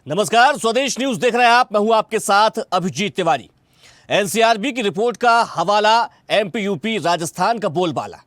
नमस्कार, स्वदेश न्यूज देख रहे हैं आप। मैं हूं आपके साथ अभिजीत तिवारी। एनसीआरबी की रिपोर्ट का हवाला एमपी, यूपी, राजस्थान का बोलबाला।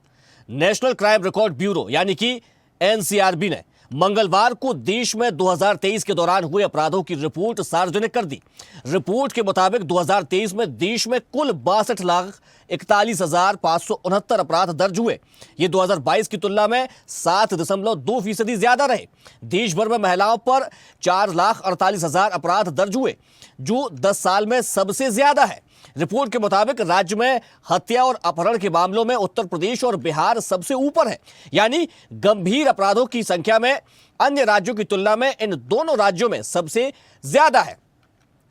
नेशनल क्राइम रिकॉर्ड ब्यूरो यानी कि एनसीआरबी ने मंगलवार को देश में 2023 के दौरान हुए अपराधों की रिपोर्ट सार्वजनिक कर दी। रिपोर्ट के मुताबिक 2023 में देश में कुल 62,41,569 अपराध दर्ज हुए। ये 2022 की तुलना में 7.2% ज्यादा रहे। देश भर में महिलाओं पर 4,48,000 अपराध दर्ज हुए, जो 10 साल में सबसे ज्यादा है। रिपोर्ट के मुताबिक राज्य में हत्या और अपहरण के मामलों में उत्तर प्रदेश और बिहार सबसे ऊपर है, यानी गंभीर अपराधों की संख्या में अन्य राज्यों की तुलना में इन दोनों राज्यों में सबसे ज्यादा है।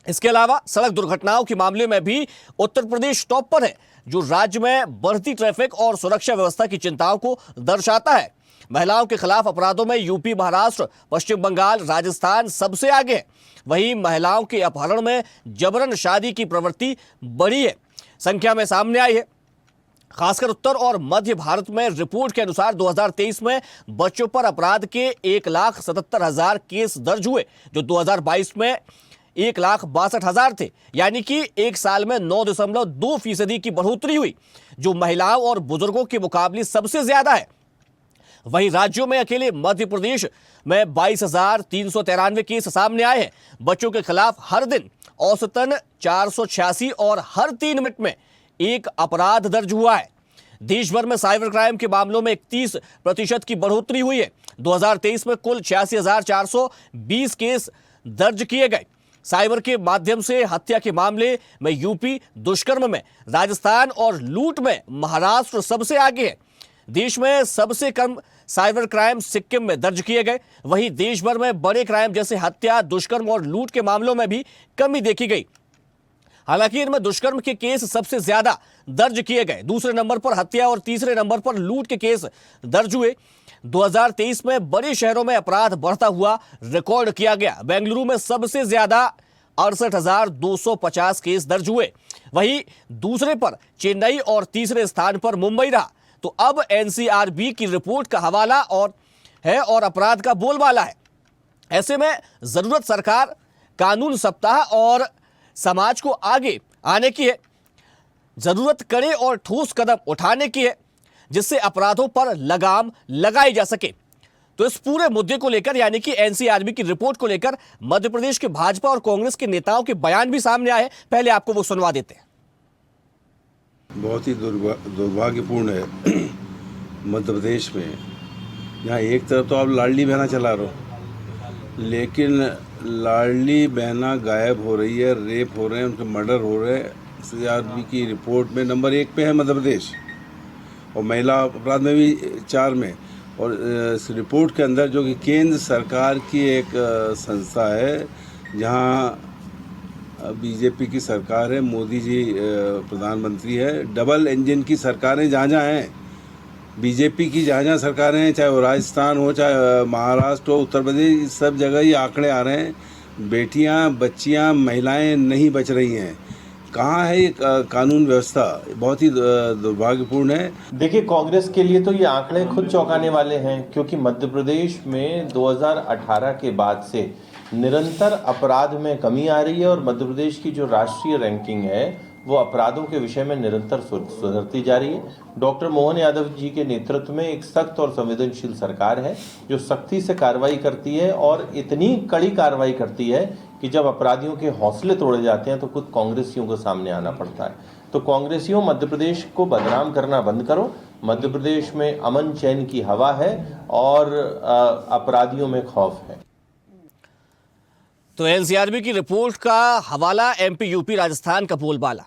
इसके अलावा सड़क दुर्घटनाओं के मामले में भी उत्तर प्रदेश टॉप पर है, जो राज्य में बढ़ती ट्रैफिक और सुरक्षा व्यवस्था की चिंताओं को दर्शाता है। महिलाओं के खिलाफ अपराधों में यूपी, महाराष्ट्र, पश्चिम बंगाल, राजस्थान सबसे आगे है। वहीं महिलाओं के अपहरण में जबरन शादी की प्रवृत्ति बढ़ी है, संख्या में सामने आई है। खासकर उत्तर और मध्य भारत में रिपोर्ट के अनुसार 2023 में बच्चों पर अपराध के 1,77,000 केस दर्ज हुए, जो 2022 में 1,62,000 थे, यानी कि एक साल में 9.2% की बढ़ोतरी हुई, जो महिलाओं और बुजुर्गों के मुकाबले सबसे ज्यादा है। वहीं राज्यों में अकेले मध्य प्रदेश में 22,393 केस सामने आए हैं। बच्चों के खिलाफ हर दिन औसतन 486 और हर 3 मिनट में एक अपराध दर्ज हुआ है। देश भर में साइबर क्राइम के मामलों में 31% की बढ़ोतरी हुई है। 2023 में कुल 86,420 केस दर्ज किए गए। साइबर के माध्यम से हत्या के मामले में यूपी, दुष्कर्म में राजस्थान और लूट में महाराष्ट्र सबसे आगे है। देश में सबसे कम साइबर क्राइम सिक्किम में दर्ज किए गए। वहीं देश भर में बड़े क्राइम जैसे हत्या, दुष्कर्म और लूट के मामलों में भी कमी देखी गई। हालांकि इनमें दुष्कर्म के केस सबसे ज्यादा दर्ज किए गए, दूसरे नंबर पर हत्या और तीसरे नंबर पर लूट के केस दर्ज हुए। 2023 में बड़े शहरों में अपराध बढ़ता हुआ रिकॉर्ड किया गया। बेंगलुरु में सबसे ज्यादा 68,250 केस दर्ज हुए। वहीं दूसरे पर चेन्नई और तीसरे स्थान पर मुंबई रहा। तो अब एनसीआरबी की रिपोर्ट का हवाला और अपराध का बोलबाला है। ऐसे में जरूरत सरकार, कानून सप्ताह और समाज को आगे आने की है। जरूरत कड़े और ठोस कदम उठाने की है, जिससे अपराधों पर लगाम लगाई जा सके। तो इस पूरे मुद्दे को लेकर, यानी कि एनसीआरबी की रिपोर्ट को लेकर, मध्य प्रदेश के भाजपा और कांग्रेस के नेताओं के बयान भी सामने आए। पहले आपको वो सुनवा देते हैं। बहुत ही दुर्भाग्यपूर्ण है मध्य प्रदेश में, यहाँ एक तरफ तो आप लाडली बहना चला रहे हो, लेकिन लाडली बहना गायब हो रही है, रेप हो रहे हैं, उनके मर्डर हो रहे हैं। एनसीआरबी की रिपोर्ट में नंबर 1 पे है मध्य प्रदेश, और महिला अपराध में भी 4 में। और इस रिपोर्ट के अंदर, जो कि केंद्र सरकार की एक संस्था है, जहाँ बीजेपी की सरकार है, मोदी जी प्रधानमंत्री है, डबल इंजन की सरकारें जहाँ जहाँ हैं, बीजेपी की जहाँ जहाँ सरकारें हैं, चाहे वो राजस्थान हो, चाहे महाराष्ट्र हो, उत्तर प्रदेश, सब जगह ये आंकड़े आ रहे हैं, बेटियां, बच्चियां, महिलाएं नहीं बच रही हैं। कहाँ है ये कानून व्यवस्था? बहुत ही दुर्भाग्यपूर्ण है। देखिए, कांग्रेस के लिए तो ये आंकड़े खुद चौंकाने वाले हैं, क्योंकि मध्य प्रदेश में 2018 के बाद से निरंतर अपराध में कमी आ रही है, और मध्य प्रदेश की जो राष्ट्रीय रैंकिंग है वो अपराधों के विषय में निरंतर सुधरती जा रही है। डॉक्टर मोहन यादव जी के नेतृत्व में एक सख्त और संवेदनशील सरकार है, जो सख्ती से कार्रवाई करती है, और इतनी कड़ी कार्रवाई करती है कि जब अपराधियों के हौसले तोड़े जाते हैं तो खुद कांग्रेसियों को सामने आना पड़ता है। तो कांग्रेसियों, मध्य प्रदेश को बदनाम करना बंद करो। मध्य प्रदेश में अमन चैन की हवा है और अपराधियों में खौफ है। तो एनसीआरबी की रिपोर्ट का हवाला एमपी, यूपी, राजस्थान का बोलबाला।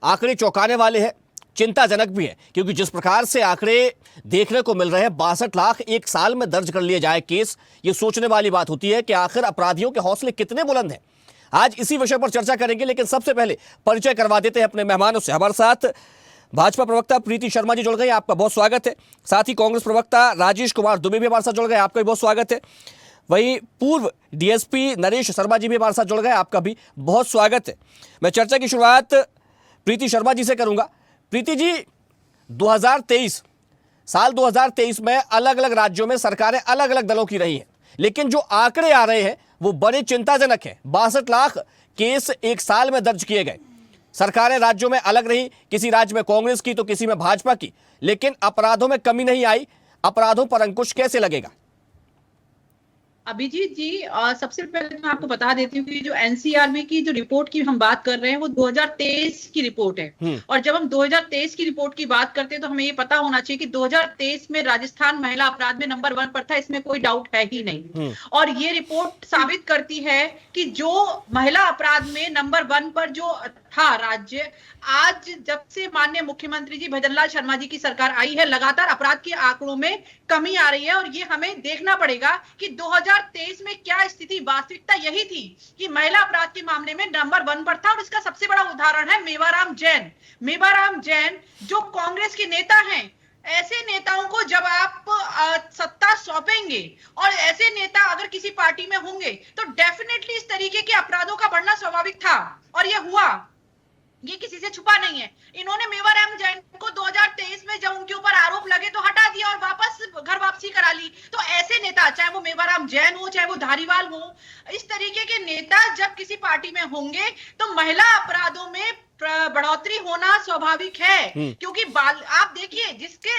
आंकड़े चौंकाने वाले हैं, चिंताजनक भी है, क्योंकि जिस प्रकार से आंकड़े देखने को मिल रहे हैं, 62 लाख एक साल में दर्ज कर लिए जाए केस, ये सोचने वाली बात होती है कि आखिर अपराधियों के हौसले कितने बुलंद हैं। आज इसी विषय पर चर्चा करेंगे, लेकिन सबसे पहले परिचय करवा देते हैं अपने मेहमानों से। हमारे साथ भाजपा प्रवक्ता प्रीति शर्मा जी जुड़ गए, आपका बहुत स्वागत है। साथ ही कांग्रेस प्रवक्ता राजेश कुमार दुबे भी हमारे साथ जुड़ गए, आपका भी बहुत स्वागत है। वहीं पूर्व डीएसपी नरेश शर्मा जी भी हमारे साथ जुड़ गए, आपका भी बहुत स्वागत है। मैं चर्चा की शुरुआत प्रीति शर्मा जी से करूंगा। प्रीति जी, 2023 में अलग अलग राज्यों में सरकारें अलग अलग दलों की रही हैं, लेकिन जो आंकड़े आ रहे हैं वो बड़े चिंताजनक है। 62 लाख केस एक साल में दर्ज किए गए। सरकारें राज्यों में अलग रही, किसी राज्य में कांग्रेस की तो किसी में भाजपा की, लेकिन अपराधों में कमी नहीं आई। अपराधों पर अंकुश कैसे लगेगा? अभिजीत जी, सबसे पहले मैं आपको बता देती हूँ कि जो एनसीआरबी की जो रिपोर्ट की हम बात कर रहे हैं वो 2023 की रिपोर्ट है। और जब हम 2023 की रिपोर्ट की बात करते हैं तो हमें ये पता होना चाहिए कि 2023 में राजस्थान महिला अपराध में नंबर 1 पर था, इसमें कोई डाउट है ही नहीं। और ये रिपोर्ट साबित करती है कि जो महिला अपराध में नंबर 1 पर जो था राज्य, आज जब से माननीय मुख्यमंत्री जी भजनलाल शर्मा जी की सरकार आई है, लगातार अपराध के आंकड़ों में कमी आ रही है। और ये हमें देखना पड़ेगा कि 2023 में क्या स्थिति, वास्तविकता यही थी कि महिला अपराध के मामले में नंबर 1 पर था। और इसका सबसे बड़ा उदाहरण है मेवाराम जैन। मेवाराम जैन जो कांग्रेस के नेता हैं, ऐसे नेताओं को जब आप सत्ता सौंपेंगे और ऐसे नेता अगर किसी पार्टी में होंगे तो डेफिनेटली इस तरीके के अपराधों का बढ़ना स्वाभाविक था और यह हुआ, ये किसी से छुपा नहीं है। इन्होंने मेवाराम जैन को 2023 में जब उनके ऊपर आरोप लगे तो हटा दिया और वापस घर वापसी करा ली। तो ऐसे नेता, चाहे वो मेवाराम जैन हो चाहे वो धारीवाल हो, इस तरीके के नेता जब किसी पार्टी में होंगे तो महिला अपराधों में बढ़ोतरी होना स्वाभाविक है। क्योंकि आप देखिए,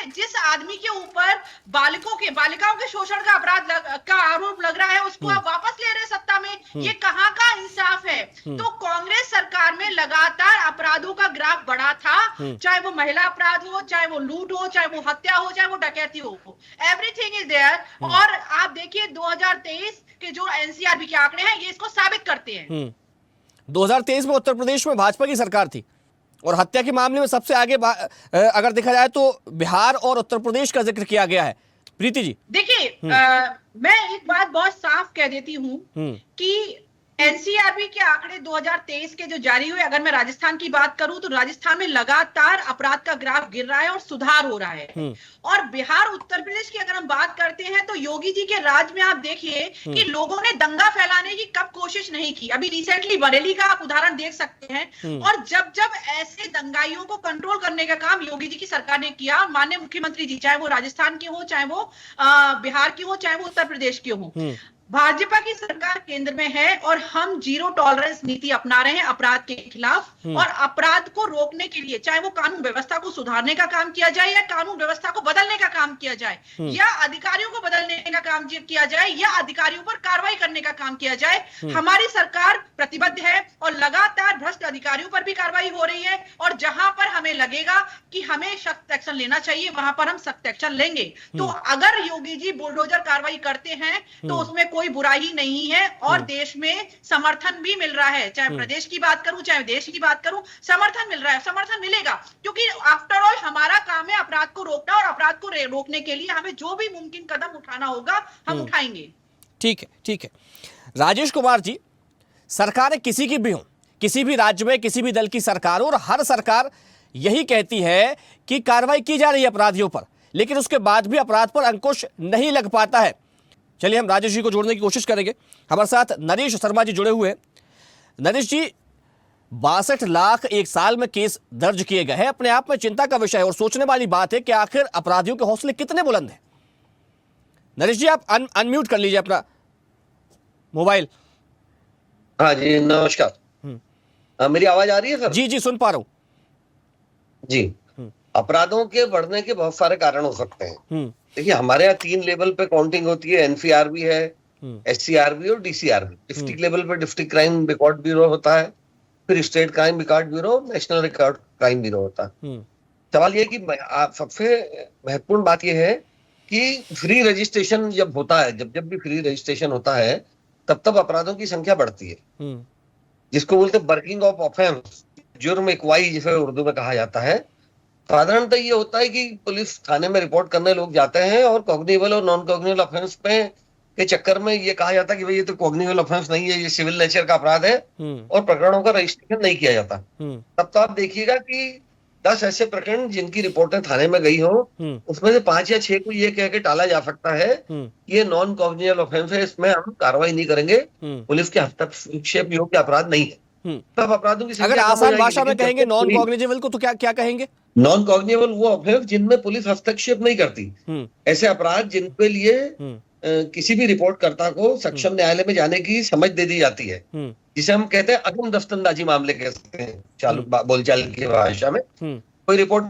जिस आदमी के ऊपर बालिकाओं के शोषण का अपराध का आरोप लग रहा है, उसको आप वापस ले रहे सत्ता में, ये कहाँ का इंसाफ है? तो कांग्रेस सरकार में लगातार अपराधों का ग्राफ बढ़ा था, चाहे वो महिला अपराध हो, चाहे वो लूट हो, चाहे वो हत्या हो, चाहे वो डकैती हो, एवरीथिंग इज देयर। और आप देखिए 2023 के जो एनसीआरबी के आंकड़े हैं ये इसको साबित करते हैं। 2023 में उत्तर प्रदेश में भाजपा की सरकार थी और हत्या के मामले में सबसे आगे अगर देखा जाए तो बिहार और उत्तर प्रदेश का जिक्र किया गया है। प्रीति जी देखिए, मैं एक बात बहुत साफ कह देती हूं कि एनसीआरबी के आंकड़े 2023 के जो जारी हुए, अगर मैं राजस्थान की बात करूं तो राजस्थान में लगातार अपराध का ग्राफ गिर रहा है और सुधार हो रहा है। और बिहार उत्तर प्रदेश की अगर हम बात करते हैं तो योगी जी के राज में आप देखिए कि लोगों ने दंगा फैलाने की कब कोशिश नहीं की। अभी रिसेंटली बरेली का आप उदाहरण देख सकते हैं। और जब जब ऐसे दंगाइयों को कंट्रोल करने का काम योगी जी की सरकार ने किया, माननीय मुख्यमंत्री जी, चाहे वो राजस्थान के हो, चाहे वो बिहार के हो, चाहे वो उत्तर प्रदेश के हो, भाजपा की सरकार केंद्र में है और हम जीरो टॉलरेंस नीति अपना रहे हैं अपराध के खिलाफ। और अपराध को रोकने के लिए चाहे वो कानून व्यवस्था को सुधारने का काम किया जाए या कानून व्यवस्था को बदलने का काम किया जाए या अधिकारियों को बदलने का काम किया जाए या अधिकारियों पर कार्रवाई करने का काम किया जाए, हमारी सरकार प्रतिबद्ध है और लगातार भ्रष्ट अधिकारियों पर भी कार्रवाई हो रही है। और जहां पर हमें लगेगा कि हमें सख्त एक्शन लेना चाहिए वहां पर हम सख्त एक्शन लेंगे। तो अगर योगी जी बुलडोजर कार्रवाई करते हैं तो उसमें कोई बुराई नहीं है और देश में समर्थन भी मिल रहा है। चाहे प्रदेश की बात करूं चाहे देश की बात करूं, समर्थन मिल रहा है, समर्थन मिलेगा। क्योंकि आफ्टर ऑल हमारा काम है अपराध को रोकना और अपराध को रोकने के लिए हमें जो भी मुमकिन कदम उठाना होगा हम उठाएंगे। ठीक है, ठीक है। राजेश कुमार जी, सरकारें किसी की भी हो, किसी भी राज्य में किसी भी दल की सरकार हो, और हर सरकार यही कहती है कि कार्रवाई की जा रही है अपराधियों पर, लेकिन उसके बाद भी अपराध पर अंकुश नहीं लग पाता है। चलिए हम राजेश जी को जोड़ने की कोशिश करेंगे। हमारे साथ नरेश शर्मा जी जुड़े हुए हैं। नरेश जी, 62 लाख एक साल में केस दर्ज किए गए हैं, अपने आप में चिंता का विषय है और सोचने वाली बात है कि आखिर अपराधियों के हौसले कितने बुलंद हैं। नरेश जी, आप अनम्यूट कर लीजिए अपना मोबाइल। हाँ जी, नमस्कार। मेरी आवाज आ रही है सर? जी जी, सुन पा रहा हूं जी। अपराधों के बढ़ने के बहुत सारे कारण हो सकते हैं। देखिए, हमारे यहाँ 3 लेवल पे काउंटिंग होती है, एनसीआरबी है, एससीआरबी और डीसीआरबी। डिस्ट्रिक्ट लेवल पे डिस्ट्रिक्ट क्राइम रिकॉर्ड ब्यूरो होता है, फिर state crime record bureau, national record crime bureau होता है। सवाल ये कि सबसे महत्वपूर्ण बात यह है कि फ्री रजिस्ट्रेशन जब होता है, जब भी फ्री रजिस्ट्रेशन होता है तब अपराधों की संख्या बढ़ती है, जिसको बोलते हैं वर्किंग ऑफ ऑफेंस, जुर्म इक्वाई जिसे उर्दू में कहा जाता है। साधारणतः ये होता है कि पुलिस थाने में रिपोर्ट करने लोग जाते हैं और कॉग्निबल और नॉन कॉग्निबल ऑफेंस पे के चक्कर में ये कहा जाता है कि भाई ये तो कॉग्निबल ऑफेंस नहीं है, ये सिविल नेचर का अपराध है, और प्रकरणों का रजिस्ट्रेशन नहीं किया जाता। तब तो आप देखिएगा कि 10 ऐसे प्रकरण जिनकी रिपोर्टें थाने में गई हो, उसमें से 5 या 6 को ये कह के टाला जा सकता है ये नॉन कॉग्निबल ऑफेंस है, इसमें हम कार्रवाई नहीं करेंगे, पुलिस के हस्तक्षेप योग्य अपराध नहीं है। तब अपराधों की अगर आसान भाषा में कहेंगे नॉन कॉग्निजेबल को, तो क्या कहेंगे? नॉन कॉग्निबल वो ऑफेंस जिनमें पुलिस हस्तक्षेप नहीं करती, ऐसे अपराध जिनके लिए किसी भी रिपोर्टकर्ता को सक्षम न्यायालय में जाने की समझ दे दी जाती है, जिसे हम कहते हैं अदम दस्तंदाजी मामले कह सकते हैं बोलचाल की भाषा में। कोई रिपोर्ट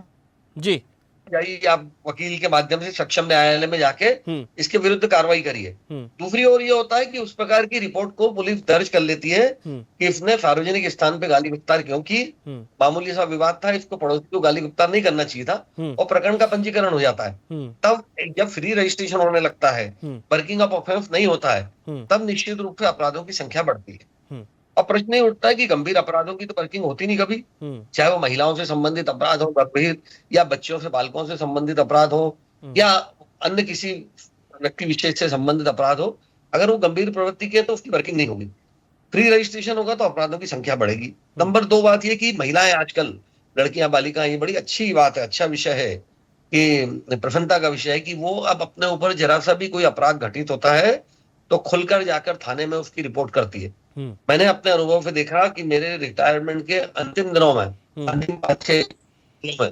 जी जाइए, आप वकील के माध्यम से सक्षम न्यायालय में जाके इसके विरुद्ध कार्रवाई करिए। दूसरी ओर ये होता है कि उस प्रकार की रिपोर्ट को पुलिस दर्ज कर लेती है कि इसने सार्वजनिक स्थान पे गाली गुप्तार क्यों की, मामूली सा विवाद था, इसको पड़ोसी को गाली गुप्तार नहीं करना चाहिए था, और प्रकरण का पंजीकरण हो जाता है। तब जब फ्री रजिस्ट्रेशन होने लगता है, वर्किंग ऑफ ऑफेंस नहीं होता है, तब निश्चित रूप से अपराधों की संख्या बढ़ती है। और प्रश्न ये उठता है कि गंभीर अपराधों की तो वर्किंग होती नहीं कभी, चाहे वो महिलाओं से संबंधित अपराध हो गंभीर, या बच्चों से बालकों से संबंधित अपराध हो, या अन्य किसी व्यक्ति विशेष से संबंधित अपराध हो। अगर वो गंभीर प्रवृत्ति के तो उसकी वर्किंग नहीं होगी। फ्री रजिस्ट्रेशन होगा तो अपराधों की संख्या बढ़ेगी। नंबर 2 बात ये कि महिलाएं आजकल, लड़कियां बालिकाएं, ये बड़ी अच्छी बात है, अच्छा विषय है कि प्रसन्नता का विषय है कि वो अब अपने ऊपर जरा सा भी कोई अपराध घटित होता है तो खुलकर जाकर थाने में उसकी रिपोर्ट करती है। मैंने अपने अनुभव से देखा कि मेरे रिटायरमेंट के अंतिम दिनों में, अंतिम 5-6 दिनों में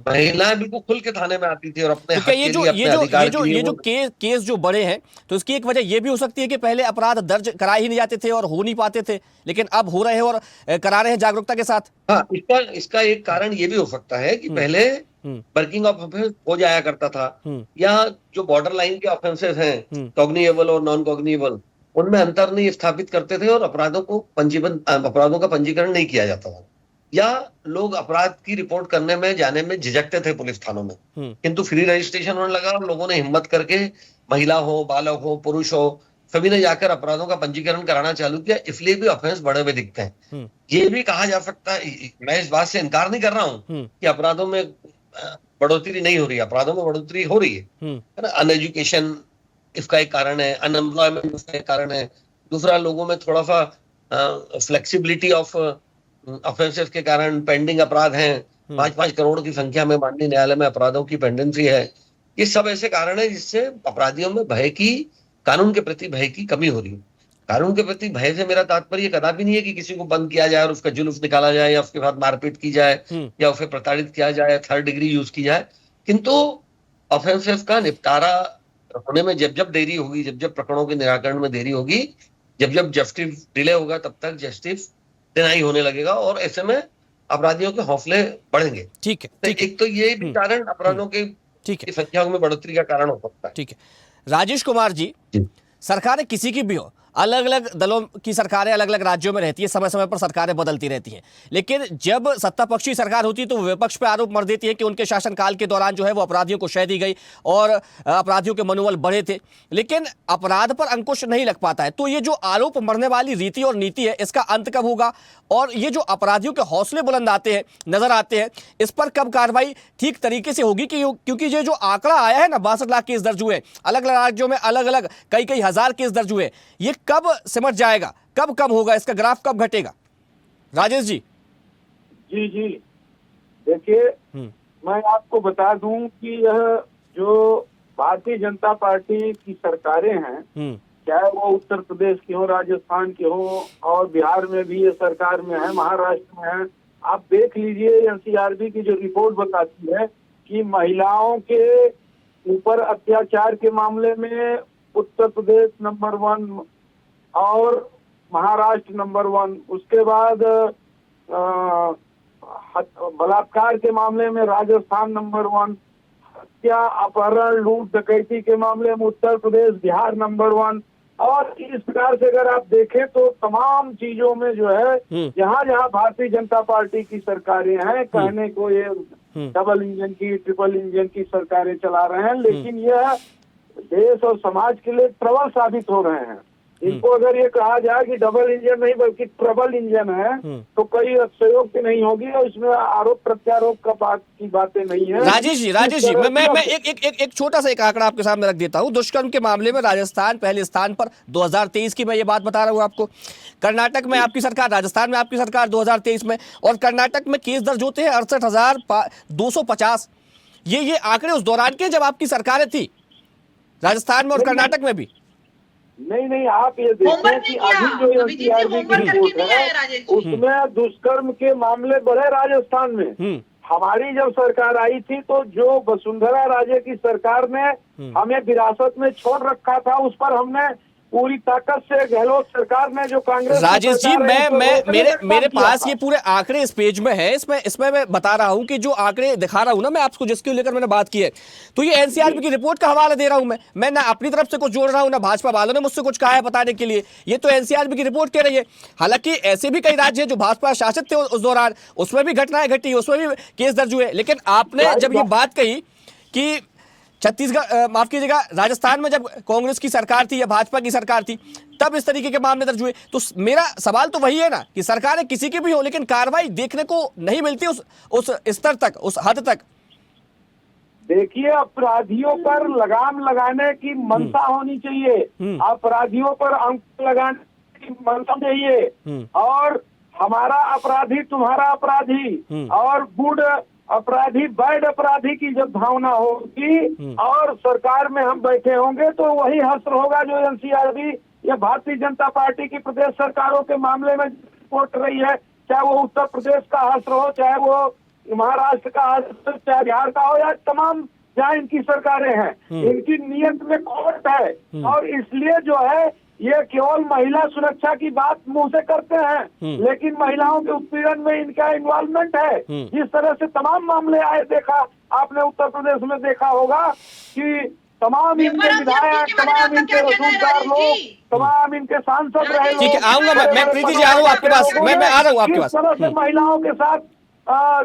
महिलाएं बिल्कुल खुल के थाने में आती थी और अपने हक के लिए, अपने अधिकार के लिए। ये जो केस जो बड़े हैं, तो इसकी एक वजह ये भी हो सकती है कि पहले अपराध दर्ज कराए ही नहीं जाते थे और हो नहीं पाते थे, लेकिन अब हो रहे हैं और करा रहे हैं जागरूकता के साथ। हाँ, इसका एक कारण ये भी हो सकता है कि पहले वर्किंग ऑफ ऑफेंस हो जाया करता था, या जो बॉर्डर लाइन के ऑफेंसेस हैं, कॉग्निएबल और नॉन कॉग्निएबल, उनमें अंतर नहीं स्थापित करते थे और अपराधों का पंजीकरण नहीं किया जाता था, या लोग अपराध की रिपोर्ट करने में जाने में झिझकते थे पुलिस थानों में। किंतु फ्री रजिस्ट्रेशन होने लगा और लोगों ने हिम्मत करके, महिला हो, बालक हो, पुरुष हो, सभी ने जाकर अपराधों का पंजीकरण कराना चालू किया, इसलिए भी ऑफेंस बढ़े हुए दिखते हैं। ये भी कहा जा सकता है, मैं इस बात से इनकार नहीं कर रहा हूँ कि अपराधों में बढ़ोतरी नहीं हो रही है, अपराधों में बढ़ोतरी हो रही है ना। अनएजुकेशन इसका एक कारण है, अनएम्प्लॉयमेंट इसका एक कारण है, दूसरा लोगों में थोड़ा सा फ्लेक्सिबिलिटी ऑफ ऑफेंसेस के कारण पेंडिंग अपराध हैं, 5-5 करोड़ की संख्या में माननीय न्यायालय में अपराधों की पेंडेंसी है। ये सब ऐसे कारण है जिससे अपराधियों में भय की, कानून के प्रति भय की कमी हो रही है। कानून के प्रति भय से मेरा तात्पर्य कदापि नहीं है कि किसी को बंद किया जाए और उसका जुल्फ निकाला जाए, या उसके साथ मारपीट की जाए, या उसे प्रताड़ित किया जाए, 3rd डिग्री यूज की जाए। किंतु ऑफेंसेस का निपटारा होने में जब जब देरी होगी, जब जब प्रकरणों के निराकरण में देरी होगी, जब जब जस्टिस डिले होगा, तब तक जस्टिस डिनाई होने लगेगा और ऐसे में अपराधियों के हौसले बढ़ेंगे। ठीक है, तो एक तो ये भी कारण अपराधों की संख्या में बढ़ोतरी का कारण हो सकता है। ठीक है राजेश कुमार जी, सरकारें किसी की भी हो, अलग अलग दलों की सरकारें अलग अलग राज्यों में रहती है, समय समय पर सरकारें बदलती रहती हैं, लेकिन जब सत्ता पक्षी सरकार होती है तो विपक्ष पे आरोप मर देती है कि उनके शासनकाल के दौरान जो है वो अपराधियों को शह दी गई और अपराधियों के मनोबल बढ़े थे, लेकिन अपराध पर अंकुश नहीं लग पाता है। तो ये जो आरोप मरने वाली रीति और नीति है, इसका अंत कब होगा? और ये जो अपराधियों के हौसले बुलंद आते हैं, नजर आते हैं, इस पर कब कार्रवाई ठीक तरीके से होगी? क्योंकि ये जो आंकड़ा आया है ना, 62 लाख केस दर्ज हुए, अलग अलग राज्यों में अलग अलग कई हजार केस दर्ज हुए, ये कब सिमट जाएगा, कब कम होगा, इसका ग्राफ कब घटेगा? राजेश जी। जी देखिए, मैं आपको बता दूं कि यह जो भारतीय जनता पार्टी की सरकारें हैं, चाहे वो उत्तर प्रदेश की हो, राजस्थान की हो, और बिहार में भी ये सरकार में है, महाराष्ट्र में है, आप देख लीजिए एनसीआरबी की जो रिपोर्ट बताती है कि महिलाओं के ऊपर अत्याचार के मामले में उत्तर प्रदेश नंबर 1 और महाराष्ट्र नंबर 1, उसके बाद बलात्कार के मामले में राजस्थान नंबर 1, हत्या, अपहरण, लूट, डकैती के मामले में उत्तर प्रदेश, बिहार नंबर 1। और इस प्रकार से अगर आप देखें तो तमाम चीजों में जो है, जहां जहां भारतीय जनता पार्टी की सरकारें हैं, कहने को ये डबल इंजन की, ट्रिपल इंजन की सरकारें चला रहे हैं, लेकिन यह देश और समाज के लिए ट्रबल साबित हो रहे हैं। इनको अगर ये कहा जाए कि डबल इंजन नहीं बल्कि ट्रबल इंजन है, तो कई अतिशयोक्ति नहीं होगी और इसमें आरोप प्रत्यारोप की बातें नहीं है। राजेश जी मैं एक छोटा सा एक आंकड़ा आपके सामने रख देता हूं। दुष्कर्म के मामले में राजस्थान पहले स्थान पर, 2023 की मैं ये बात बता रहा हूं आपको। कर्नाटक में आपकी सरकार, राजस्थान में आपकी सरकार 2023 में, और कर्नाटक में केस दर्ज होते हैं 68,250। ये आंकड़े उस दौरान के जब आपकी सरकारें थी, राजस्थान में और कर्नाटक में भी। नहीं, आप ये देखें कि अभी जो एनसीआरबी की रिपोर्ट है उसमें दुष्कर्म के मामले बढ़े राजस्थान में, हमारी जब सरकार आई थी तो जो वसुंधरा राजे की सरकार ने हमें विरासत में छोड़ रखा था, उस पर हमने पूरी ताकत से, गहलोत सरकार ने जो कांग्रेस की राजेश जी, सरकार है, मैं उसको रोकने का मेरे काम किया पास था। ये पूरे आंकड़े इस पेज में है, इसमें मैं बता रहा हूं कि जो आंकड़े दिखा रहा हूं ना मैं आपको, जिसको लेकर मैंने बात की है, तो ये एनसीआरबी की रिपोर्ट का हवाला दे रहा हूं मैं ना अपनी तरफ से कुछ जोड़ रहा हूं, ना भाजपा वालों ने मुझसे कुछ कहा है बताने के लिए, ये तो एनसीआरबी की रिपोर्ट कह रही है। हालांकि ऐसे भी कई राज्य हैं जो भाजपा शासित थे उस दौरान, उसमें भी घटनाएं घटी, उसमें भी केस दर्ज हुए, लेकिन आपने जब ये बात कही कि छत्तीसगढ़, माफ कीजिएगा, राजस्थान में जब कांग्रेस की सरकार थी या भाजपा की सरकार थी तब इस तरीके के मामले दर्ज हुए, तो मेरा सवाल तो वही है ना कि सरकारें किसी की भी हो लेकिन कार्रवाई देखने को नहीं मिलती उस स्तर तक, उस हद तक। देखिए, अपराधियों पर लगाम लगाने की मंशा होनी चाहिए, अपराधियों पर अंक लगाने की मंशा चाहिए, और हमारा अपराधी तुम्हारा अपराधी और गुड अपराधी बैड अपराधी की जब भावना होगी और सरकार में हम बैठे होंगे तो वही हश्र होगा जो एनसीआरबी या भारतीय जनता पार्टी की प्रदेश सरकारों के मामले में रिपोर्ट रही है, चाहे वो उत्तर प्रदेश का हश्र हो, चाहे वो महाराष्ट्र का हश्र, चाहे बिहार का हो, या तमाम जहाँ इनकी सरकारें हैं, इनकी नीयत में खोट है, और इसलिए जो है ये केवल महिला सुरक्षा की बात मुंह से करते हैं, लेकिन महिलाओं के उत्पीड़न में इनका इन्वॉल्वमेंट है। जिस तरह से तमाम मामले आए, देखा आपने उत्तर प्रदेश में देखा होगा कि तमाम इनके विधायक, तमाम इनके रसूखदार लोग, तमाम इनके सांसद रहे, ठीक है, आऊंगा मैं प्रीति जी, आ रहा हूँ आपके पास, मैं आ रहा हूँ आपके पास। किस तरह से महिलाओं के साथ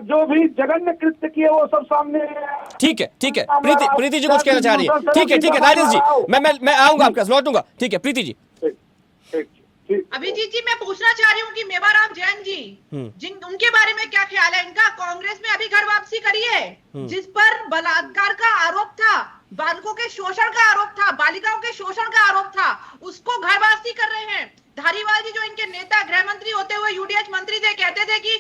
जो भी जघन्य कृत्य किए वो सब सामने। ठीक है, प्रीति जी कुछ कहना चाह रही है, ठीक है राजेश जी, मैं आऊंगा आपके पास, लौटूंगा, ठीक है प्रीति जी। अभिजीत जी, मैं पूछना चाह रही हूँ कि मेवाराम जैन जी, उनके बारे में क्या ख्याल है? इनका कांग्रेस में अभी घर वापसी करी है, जिस पर बलात्कार का आरोप था, बालकों के शोषण का आरोप था, बालिकाओं के शोषण का आरोप था, उसको घर वापसी कर रहे हैं। धारीवाल जी जो इनके नेता, गृह मंत्री होते हुए यूडीएच मंत्री थे, कहते थे कि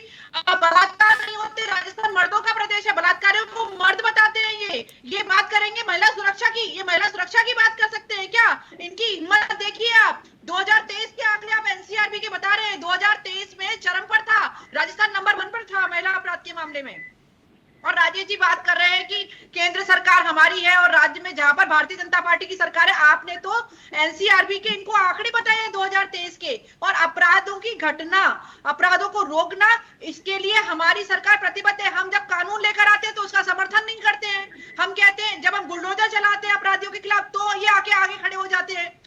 बलात्कार नहीं होते, राजस्थान मर्दों का प्रदेश है, बलात्कारियों को मर्द बताते हैं। ये बात करेंगे महिला सुरक्षा की, ये महिला सुरक्षा की बात कर सकते हैं क्या? इनकी हिम्मत देखिए आप। 2023 के आंकड़े आप एनसीआरबी के बता रहे हैं, 2023 में चरम पर था, राजस्थान नंबर 1 पर था महिला अपराध के मामले में। और राजेश जी बात कर रहे हैं कि केंद्र सरकार हमारी है और राज्य में जहां पर भारतीय जनता पार्टी की सरकार है, आपने तो एनसीआरबी के इनको आंकड़े बताए हैं 2023 के, और अपराधों की घटना, अपराधों को रोकना, इसके लिए हमारी सरकार प्रतिबद्ध है। हम जब कानून लेकर आते हैं तो उसका समर्थन नहीं करते हैं, हम कहते हैं, जब हम बुलडोजर चलाते हैं अपराधियों के खिलाफ तो ये आगे खड़े हो जाते हैं।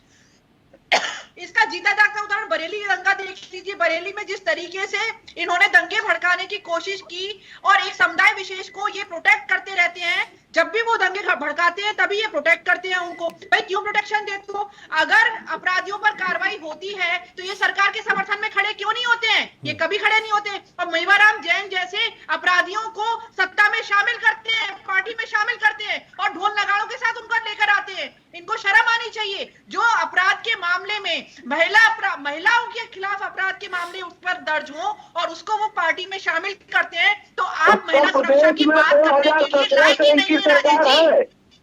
इसका जीता जागता उदाहरण बरेली दंगा देख लीजिए। बरेली में जिस तरीके से इन्होंने दंगे भड़काने की कोशिश की और एक समुदाय विशेष को ये प्रोटेक्ट करते रहते हैं, जब भी वो दंगे भड़काते हैं तभी ये प्रोटेक्ट करते हैं उनको। भाई क्यों प्रोटेक्शन देते हो? अगर अपराधियों पर कार्रवाई होती है तो ये सरकार के समर्थन में खड़े क्यों नहीं होते हैं? ये कभी खड़े नहीं होते। और मेवाराम जैन जैसे अपराधियों को सत्ता में शामिल करते हैं, पार्टी में शामिल करते हैं और ढोल नगाड़ों के साथ उनको लेकर आते हैं। इनको शर्म आनी चाहिए। जो अपराध के मामले में महिलाओं के खिलाफ अपराध के मामले उस पर दर्ज हो और उसको वो पार्टी में शामिल करते हैं, तो आप महिला सुरक्षा की बात करने के लिए लायक ही नहीं है राजेश जी।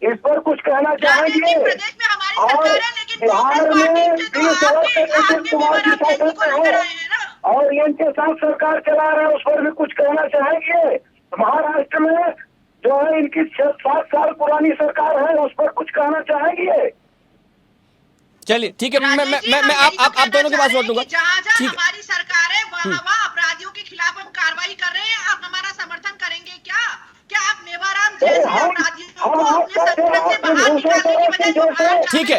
इस पर कुछ कहना चाहेंगे? प्रदेश में हमारी सरकार है, लेकिन कांग्रेस पार्टी से तो आपके हैं ना, और इनके साथ सरकार चला रहे हैं, उस पर भी कुछ कहना चाहेंगे? महाराष्ट्र में जो है इनकी 7 साल पुरानी सरकार है, उस पर कुछ कहना चाहेंगे? चलिए ठीक है, मैं आप दोनों के पास लौटूंगा। जहाँ हमारी सरकार है वहाँ अपराधियों के खिलाफ हम कार्रवाई कर रहे हैं, आप हमारा समर्थन करेंगे क्या? क्या आप मेवाराम जैसे अपराधियों को अपने संगठन से बाहर निकालने की बजाय जो ठीक है,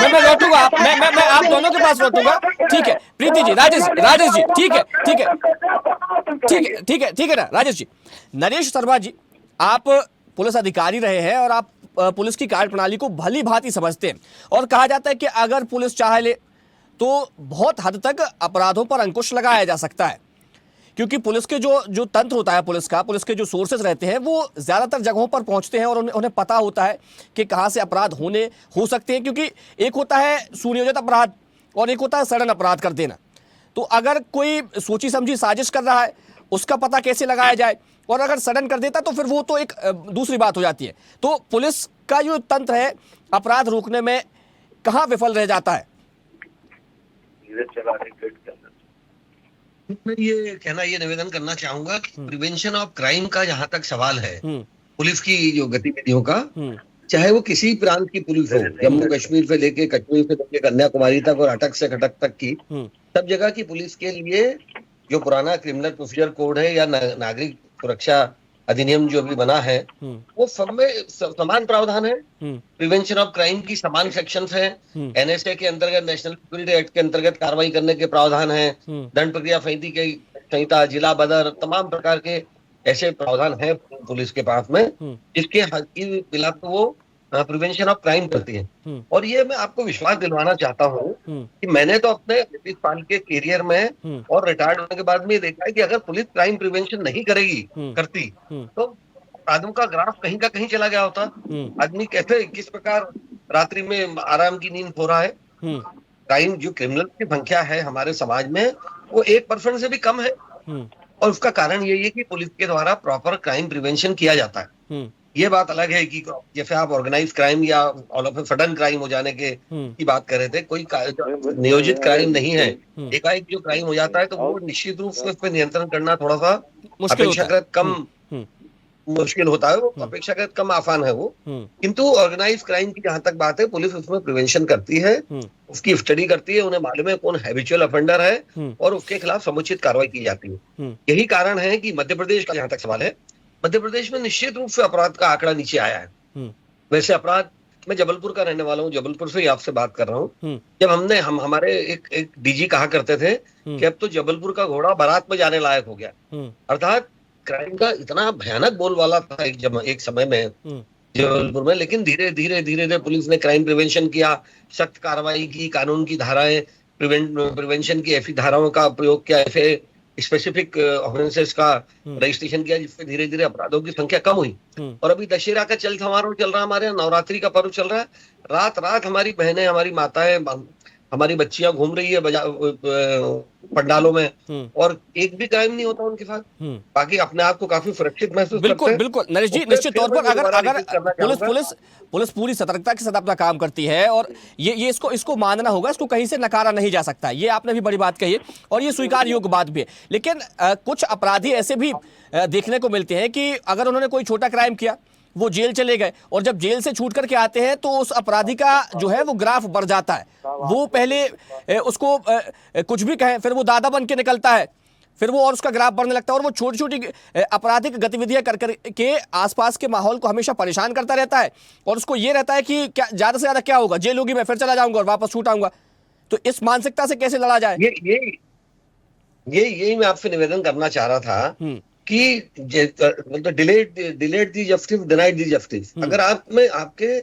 मैं लौटूंगा, मैं आप दोनों के पास लौटूंगा। ठीक है प्रीति जी, राजेश जी, ठीक है ना राजेश जी। नरेश शर्मा जी, आप पुलिस अधिकारी रहे हैं और आप पुलिस की कार्यप्रणाली को भली भांति समझते हैं, और कहा जाता है कि अगर पुलिस चाह ले तो बहुत हद तक अपराधों पर अंकुश लगाया जा सकता है, क्योंकि पुलिस के जो तंत्र होता है, पुलिस के जो सोर्सेज रहते हैं वो ज़्यादातर जगहों पर पहुंचते हैं और उन्हें पता होता है कि कहां से अपराध हो सकते हैं, क्योंकि एक होता है सुनियोजित अपराध और एक होता है सडन अपराध कर देना। तो अगर कोई सोची समझी साजिश कर रहा है उसका पता कैसे लगाया जाए, और अगर सडन कर देता तो फिर वो तो एक दूसरी बात हो जाती है। तो पुलिस का जो तंत्र है अपराध रोकने में कहां विफल रह जाता है? मैं ये कहना, ये निवेदन करना चाहूंगा कि प्रिवेंशन ऑफ क्राइम का जहां तक सवाल है, पुलिस की जो गतिविधियों का, चाहे वो किसी प्रांत की पुलिस हो, जम्मू कश्मीर से लेके कन्याकुमारी तक और अटक से खटक तक की, सब जगह की पुलिस के लिए जो पुराना क्रिमिनल प्रोसीजर कोड है या नागरिक सुरक्षा अधिनियम जो भी बना है, वो सब में समान प्रावधान है। प्रिवेंशन ऑफ क्राइम की समान सेक्शंस हैं। एनएसए के अंतर्गत, नेशनल सिक्योरिटी एक्ट के अंतर्गत कार्रवाई करने के प्रावधान है। दंड प्रक्रिया संहिता, जिला बदर, तमाम प्रकार के ऐसे प्रावधान है पुलिस के पास में, जिसके खिलाफ वो प्रिवेंशन ऑफ क्राइम करती है। और ये मैं आपको विश्वास दिलवाना चाहता हूँ कि मैंने तो अपने 25 साल के करियर में और रिटायर्ड होने के बाद में देखा है कि अगर पुलिस क्राइम प्रिवेंशन नहीं करती तो अपराधों का ग्राफ कहीं का कहीं चला गया होता। आदमी कैसे, किस प्रकार रात्रि में आराम की नींद सो रहा है। क्राइम, जो क्रिमिनल की संख्या है हमारे समाज में, वो 1% से भी कम है। और उसका कारण यही है कि पुलिस के द्वारा प्रॉपर क्राइम प्रिवेंशन किया जाता है। ये बात अलग है कि जैसे आप ऑर्गेनाइज क्राइम या ऑल ऑफ सडन क्राइम हो जाने की बात कर रहे थे, कोई नियोजित क्राइम नहीं है, एकाएक जो क्राइम हो जाता है तो वो निश्चित रूप से उस पर नियंत्रण करना थोड़ा सा अपेक्षाकृत कम मुश्किल होता है, वो अपेक्षाकृत कम आसान है वो। किंतु ऑर्गेनाइज क्राइम की जहां तक बात है, पुलिस उसमें प्रिवेंशन करती है, उसकी स्टडी करती है, उन्हें मालूम है कौन हैबिचुअल ऑफेंडर है और उसके खिलाफ समुचित कार्रवाई की जाती है। यही कारण है कि मध्य प्रदेश का जहां तक सवाल है, मध्य प्रदेश में निश्चित रूप से अपराध का आंकड़ा नीचे आया है। वैसे अपराध, मैं जबलपुर का रहने वाला हूँ, जबलपुर से ही आपसे बात कर रहा हूँ। जब हमारे एक डीजी कहा करते थे कि अब तो जबलपुर का घोड़ा बारात में जाने लायक हो गया। अर्थात क्राइम का इतना भयानक बोलबाला था एक समय में जबलपुर में, लेकिन धीरे धीरे पुलिस ने क्राइम प्रिवेंशन किया, सख्त कार्रवाई की, कानून की धाराएं, प्रिवेंशन की ऐसी धाराओं का प्रयोग किया, ऐसे स्पेसिफिक ऑफेंसेस का रजिस्ट्रेशन किया, जिससे धीरे धीरे अपराधों की संख्या कम हुई। और अभी दशहरा का चल समारोह चल रहा है, हमारे यहाँ नवरात्रि का पर्व चल रहा है। रात रात हमारी बहनें, हमारी माताएं, हमारी बच्चियां घूम रही है पंडालों में, और एक भी क्राइम नहीं होता उनके साथ। बाकी अपने आप को काफी सुरक्षित महसूस करते हैं। बिल्कुल नरेश जी, निश्चित तौर पर अगर पुलिस पूरी सतर्कता के साथ अपना काम करती है, और ये इसको मानना होगा, इसको कहीं से नकारा नहीं जा सकता। ये आपने भी बड़ी बात कही है और ये स्वीकार योग्य बात भी है। लेकिन कुछ अपराधी ऐसे भी देखने को मिलते हैं कि अगर उन्होंने कोई छोटा क्राइम किया, वो जेल चले गए, और जब जेल से छूट करके आते हैं तो उस अपराधी का जो है वो ग्राफ बढ़ जाता है। वो पहले उसको कुछ भी कहें, फिर वो दादा बन के निकलता है, फिर वो और उसका ग्राफ बढ़ने लगता है, और वो छोटी छोटी आपराधिक गतिविधियां कर के आसपास के माहौल को हमेशा परेशान करता रहता है। और उसको ये रहता है कि क्या ज्यादा से ज्यादा क्या होगा, जेल होगी, मैं फिर चला जाऊंगा और वापस छूट आऊंगा। तो इस मानसिकता से कैसे लड़ा जाए? यही मैं आपसे निवेदन करना चाह रहा था कि मतलब डिलेड दी जस्टिस, डिनाइड दी जस्टिस। अगर आपके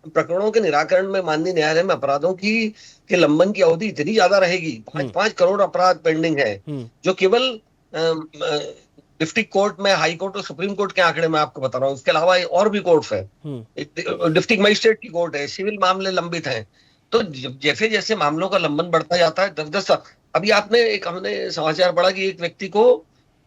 प्रकरणों के निराकरण में माननीय न्यायालय में अपराधों के लंबन की अवधि इतनी ज्यादा रहेगी, 5 करोड़ अपराध पेंडिंग है, जो केवल डिस्ट्रिक्ट कोर्ट में, हाई कोर्ट और सुप्रीम कोर्ट के आंकड़े में आपको बता रहा हूँ, इसके अलावा और भी कोर्ट्स है, डिस्ट्रिक्ट मजिस्ट्रेट की कोर्ट है, सिविल मामले लंबित हैं। तो जैसे जैसे मामलों का लंबन बढ़ता जाता है, 10-10 साल। अभी हमने समाचार पढ़ा कि एक व्यक्ति को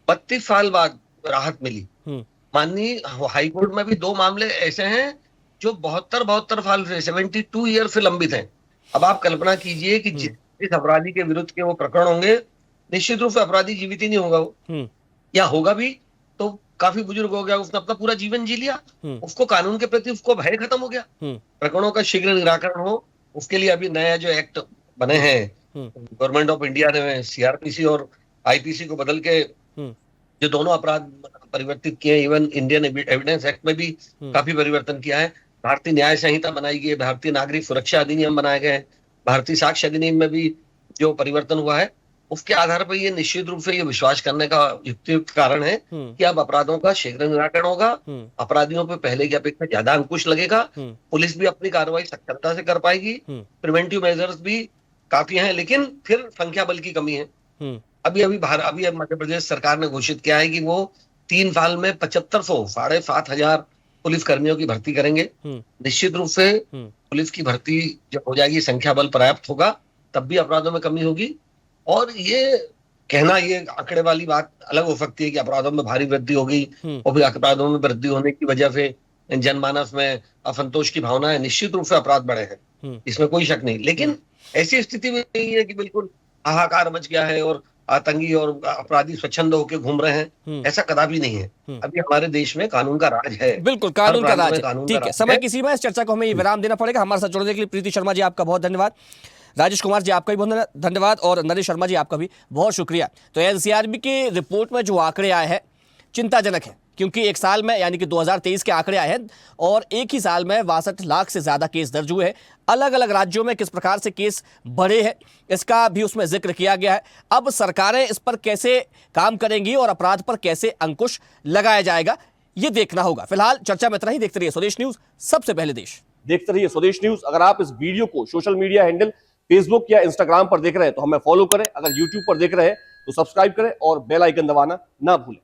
32 साल बाद राहत मिली। माननीय हाई कोर्ट में भी 2 मामले ऐसे हैं जो 72 साल से, 72 ईयर से लंबित हैं। अब आप कल्पना कीजिए कि जिस अपराधी के विरुद्ध के वो प्रकरण होंगे, निश्चित रूप से अपराधी जीवित ही नहीं होगा वो, या होगा भी तो काफी बुजुर्ग हो गया, उसने अपना पूरा जीवन जी लिया, उसको कानून के प्रति उसको भय खत्म हो गया। प्रकरणों का शीघ्र निराकरण हो, उसके लिए अभी नया जो एक्ट बने हैं गवर्नमेंट ऑफ इंडिया ने, सीआरपीसी और आईपीसी को बदल के जो दोनों अपराध परिवर्तित किए, इवन इंडियन एविडेंस एक्ट में भी काफी परिवर्तन किया है। भारतीय न्याय संहिता बनाई गई है, भारतीय नागरिक सुरक्षा अधिनियम बनाए गए, भारतीय साक्ष्य अधिनियम में भी जो परिवर्तन हुआ है, उसके आधार पर ये निश्चित रूप से ये विश्वास करने का युक्तियुक्त कारण है कि अब अपराधों का शीघ्र निराकरण होगा, अपराधियों पर पहले की अपेक्षा ज्यादा अंकुश लगेगा, पुलिस भी अपनी कार्रवाई सक्षमता से कर पाएगी, प्रिवेंटिव मेजर्स भी काफी हैं, लेकिन फिर संख्या बल की कमी है। अभी मध्य प्रदेश सरकार ने घोषित किया है कि वो 3 साल में 7,500 पुलिस कर्मियों की भर्ती करेंगे। निश्चित रूप से पुलिस की भर्ती जब हो जाएगी, संख्या बल पर्याप्त होगा, तब भी अपराधों में कमी होगी। और ये कहना, ये आंकड़े वाली बात अलग हो सकती है कि अपराधों में भारी वृद्धि होगी, और फिर अपराधों में वृद्धि होने की वजह से जनमानस में असंतोष की भावना है, निश्चित रूप से अपराध बढ़े हैं, इसमें कोई शक नहीं। लेकिन ऐसी स्थिति में नहीं है कि बिल्कुल हाहाकार मच गया है और आतंकी और अपराधी स्वच्छंद होकर घूम रहे हैं, ऐसा कदापि नहीं है। अभी हमारे देश में कानून का राज है, बिल्कुल कानून का हर प्रांत राज में है। कानून का ठीक है, राज समय है। की सीमा है, इस चर्चा को हमें विराम देना पड़ेगा। हमारे साथ जुड़ने के लिए प्रीति शर्मा जी आपका बहुत धन्यवाद, राजेश कुमार जी आपका भी बहुत धन्यवाद और नरेश शर्मा जी आपका भी बहुत शुक्रिया। तो एनसीआरबी की रिपोर्ट में जो आंकड़े आए हैं चिंताजनक है, क्योंकि एक साल में यानी कि 2023 के आंकड़े आए हैं और एक ही साल में 62 लाख से ज्यादा केस दर्ज हुए हैं। अलग अलग राज्यों में किस प्रकार से केस बढ़े हैं इसका भी उसमें जिक्र किया गया है। अब सरकारें इस पर कैसे काम करेंगी और अपराध पर कैसे अंकुश लगाया जाएगा ये देखना होगा। फिलहाल चर्चा में इतना ही। देखते रहिए स्वदेश न्यूज, सबसे पहले देश। देखते रहिए स्वदेश न्यूज। अगर आप इस वीडियो को सोशल मीडिया हैंडल फेसबुक या इंस्टाग्राम पर देख रहे हैं तो हमें फॉलो करें, अगर यूट्यूब पर देख रहे हैं तो सब्सक्राइब करें और बेल आइकन दबाना ना भूलें।